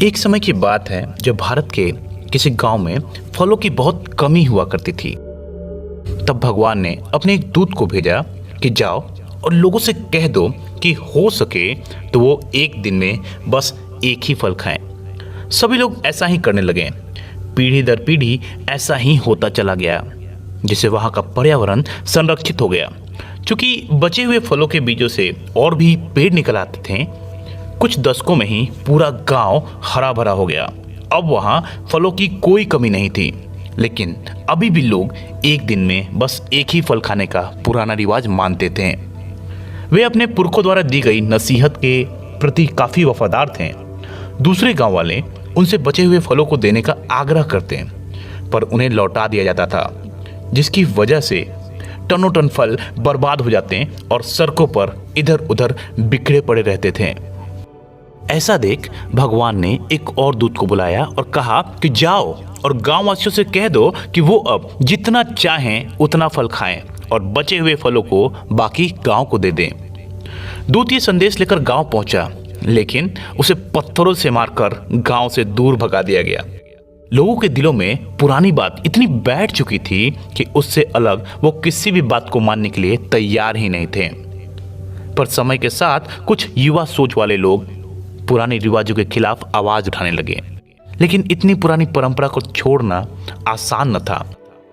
एक समय की बात है जब भारत के किसी गांव में फलों की बहुत कमी हुआ करती थी। तब भगवान ने अपने एक दूत को भेजा कि जाओ और लोगों से कह दो कि हो सके तो वो एक दिन में बस एक ही फल खाएं। सभी लोग ऐसा ही करने लगे। पीढ़ी दर पीढ़ी ऐसा ही होता चला गया, जिससे वहां का पर्यावरण संरक्षित हो गया। क्योंकि बचे हुए फलों के बीजों से और भी पेड़ निकल आते थे, कुछ दशकों में ही पूरा गांव हरा भरा हो गया। अब वहां फलों की कोई कमी नहीं थी। लेकिन अभी भी लोग एक दिन में बस एक ही फल खाने का पुराना रिवाज मानते थे। वे अपने पुरखों द्वारा दी गई नसीहत के प्रति काफी वफादार थे। दूसरे गांव वाले उनसे बचे हुए फलों को देने का आग्रह करते, पर उन्हें लौटा दिया जाता था, जिसकी वजह से टनों टन फल बर्बाद हो जाते और सड़कों पर इधर उधर बिखरे पड़े रहते थे। ऐसा देख भगवान ने एक और दूत को बुलाया और कहा कि जाओ और गांव वासियों से कह दो कि वो अब जितना चाहें उतना फल खाएं और बचे हुए फलों को बाकी गांव को दे दें। दूत ये संदेश लेकर गांव पहुंचा, लेकिन उसे पत्थरों से मारकर गांव से दूर भगा दिया गया। लोगों के दिलों में पुरानी बात इतनी बैठ चुकी थी कि उससे अलग वो किसी भी बात को मानने के लिए तैयार ही नहीं थे। पर समय के साथ कुछ युवा सोच वाले लोग पुराने रिवाजों के खिलाफ आवाज उठाने लगे। लेकिन इतनी पुरानी परंपरा को छोड़ना आसान न था।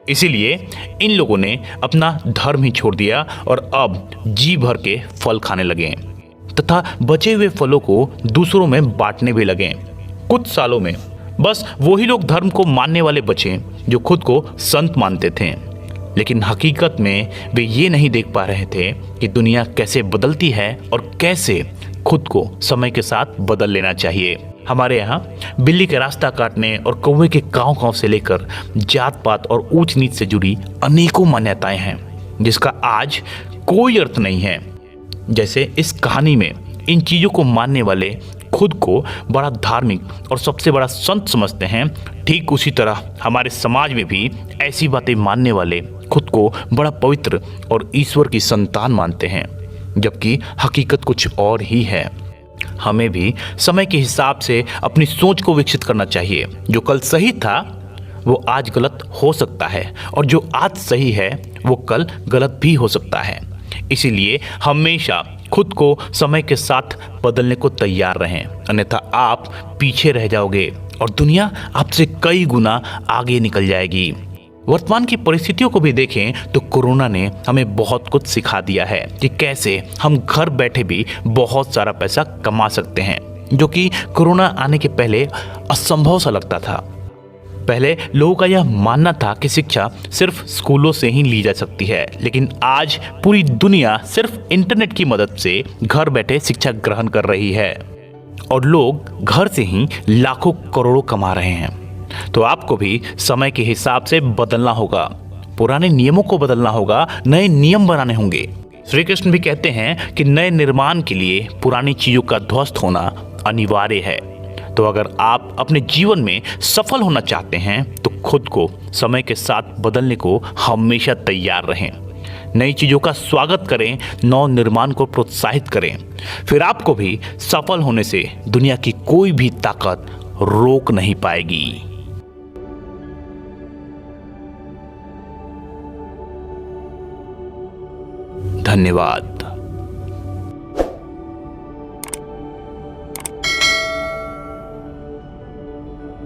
इसीलिए इन लोगों ने अपना धर्म ही छोड़ दिया और अब जी भर के फल खाने लगे तथा बचे हुए फलों को दूसरों में बांटने भी लगे। कुछ सालों में बस वही लोग धर्म को मानने वाले बचे जो खुद को संत मानते थे। लेकिन हकीकत में वे ये नहीं देख पा रहे थे कि दुनिया कैसे बदलती है और कैसे खुद को समय के साथ बदल लेना चाहिए। हमारे यहाँ बिल्ली के रास्ता काटने और कौवे के काँव काँव से लेकर जात पात और ऊंच नीच से जुड़ी अनेकों मान्यताएं हैं, जिसका आज कोई अर्थ नहीं है। जैसे इस कहानी में इन चीज़ों को मानने वाले खुद को बड़ा धार्मिक और सबसे बड़ा संत समझते हैं, ठीक उसी तरह हमारे समाज में भी ऐसी बातें मानने वाले खुद को बड़ा पवित्र और ईश्वर की संतान मानते हैं, जबकि हकीकत कुछ और ही है। हमें भी समय के हिसाब से अपनी सोच को विकसित करना चाहिए। जो कल सही था वो आज गलत हो सकता है और जो आज सही है वो कल गलत भी हो सकता है। इसीलिए हमेशा खुद को समय के साथ बदलने को तैयार रहें, अन्यथा आप पीछे रह जाओगे और दुनिया आपसे कई गुना आगे निकल जाएगी। वर्तमान की परिस्थितियों को भी देखें तो कोरोना ने हमें बहुत कुछ सिखा दिया है कि कैसे हम घर बैठे भी बहुत सारा पैसा कमा सकते हैं, जो कि कोरोना आने के पहले असंभव सा लगता था। पहले लोगों का यह मानना था कि शिक्षा सिर्फ स्कूलों से ही ली जा सकती है, लेकिन आज पूरी दुनिया सिर्फ इंटरनेट की मदद से घर बैठे शिक्षा ग्रहण कर रही है और लोग घर से ही लाखों करोड़ों कमा रहे हैं। तो आपको भी समय के हिसाब से बदलना होगा, पुराने नियमों को बदलना होगा, नए नियम बनाने होंगे। श्री कृष्ण भी कहते हैं कि नए निर्माण के लिए पुरानी चीजों का ध्वस्त होना अनिवार्य है। तो अगर आप अपने जीवन में सफल होना चाहते हैं तो खुद को समय के साथ बदलने को हमेशा तैयार रहें। नई चीजों का स्वागत करें, नव निर्माण को प्रोत्साहित करें। फिर आपको भी सफल होने से दुनिया की कोई भी ताकत रोक नहीं पाएगी। धन्यवाद।